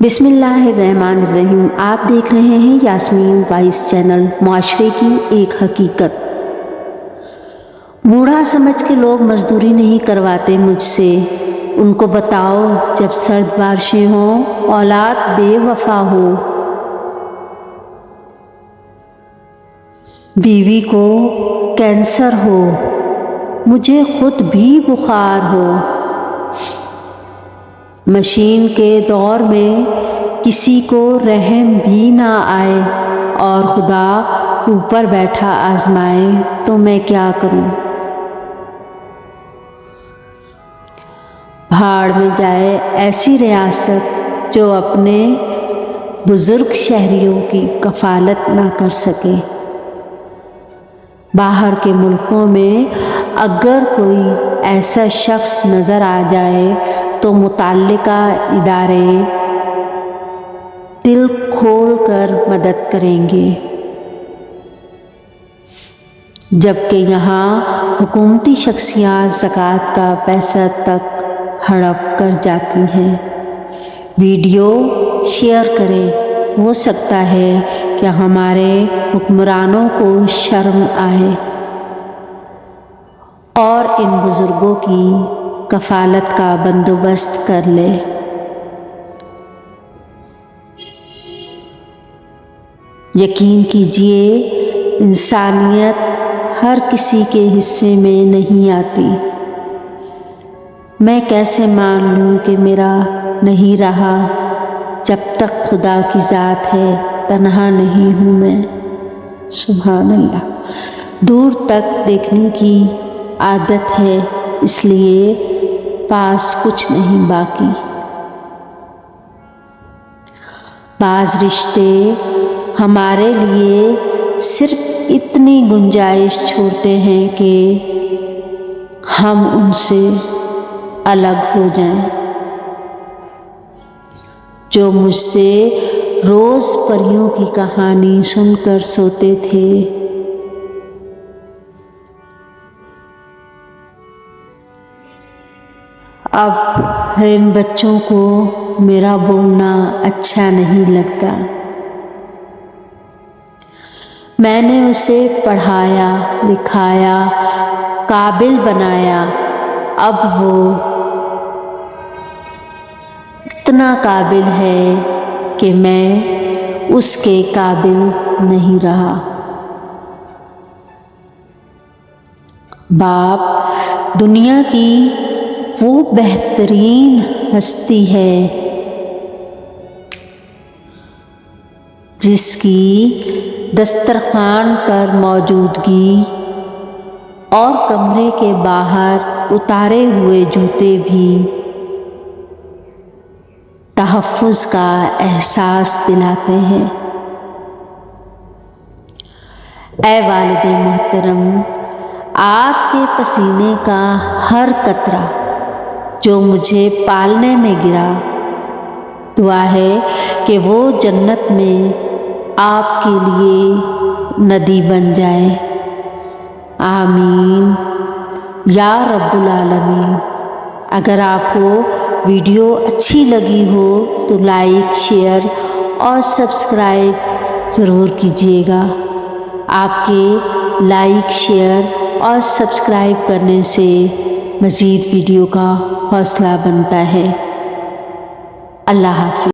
بسم اللہ الرحمن الرحیم۔ آپ دیکھ رہے ہیں یاسمین وائس چینل۔ معاشرے کی ایک حقیقت۔ بوڑھا سمجھ کے لوگ مزدوری نہیں کرواتے مجھ سے۔ ان کو بتاؤ جب سرد بارشیں ہوں، اولاد بے وفا ہو، بیوی کو کینسر ہو، مجھے خود بھی بخار ہو، مشین کے دور میں کسی کو رحم بھی نہ آئے اور خدا اوپر بیٹھا آزمائے تو میں کیا کروں؟ بھاڑ میں جائے ایسی ریاست جو اپنے بزرگ شہریوں کی کفالت نہ کر سکے۔ باہر کے ملکوں میں اگر کوئی ایسا شخص نظر آ جائے تو متعلقہ ادارے دل کھول کر مدد کریں گے، جبکہ یہاں حکومتی شخصیات زکوٰۃ کا پیسہ تک ہڑپ کر جاتی ہیں۔ ویڈیو شیئر کریں، ہو سکتا ہے کہ ہمارے حکمرانوں کو شرم آئے اور ان بزرگوں کی کفالت کا بندوبست کر لے۔ یقین کیجیے انسانیت ہر کسی کے حصے میں نہیں آتی۔ میں کیسے مان لوں کہ میرا نہیں رہا؟ جب تک خدا کی ذات ہے تنہا نہیں ہوں میں۔ سبحان اللہ۔ دور تک دیکھنے کی عادت ہے، اس لیے پاس کچھ نہیں باقی۔ بعض رشتے ہمارے لیے صرف اتنی گنجائش چھوڑتے ہیں کہ ہم ان سے الگ ہو جائیں۔ جو مجھ سے روز پریوں کی کہانی سن کر سوتے تھے، اب ان بچوں کو میرا بولنا اچھا نہیں لگتا۔ میں نے اسے پڑھایا، لکھایا، قابل بنایا، اب وہ اتنا قابل ہے کہ میں اس کے قابل نہیں رہا۔ باپ دنیا کی وہ بہترین ہستی ہے جس کی دسترخوان پر موجودگی اور کمرے کے باہر اتارے ہوئے جوتے بھی تحفظ کا احساس دلاتے ہیں۔ اے والد محترم، آپ کے پسینے کا ہر قطرہ جو مجھے پالنے میں گرا، دعا ہے کہ وہ جنت میں آپ کے لیے ندی بن جائے۔ آمین یا رب العالمین۔ اگر آپ کو ویڈیو اچھی لگی ہو تو لائک، شیئر اور سبسکرائب ضرور کیجیے گا۔ آپ کے لائک، شیئر اور سبسکرائب کرنے سے مزید ویڈیو کا حوصلہ بنتا ہے۔ اللہ حافظ۔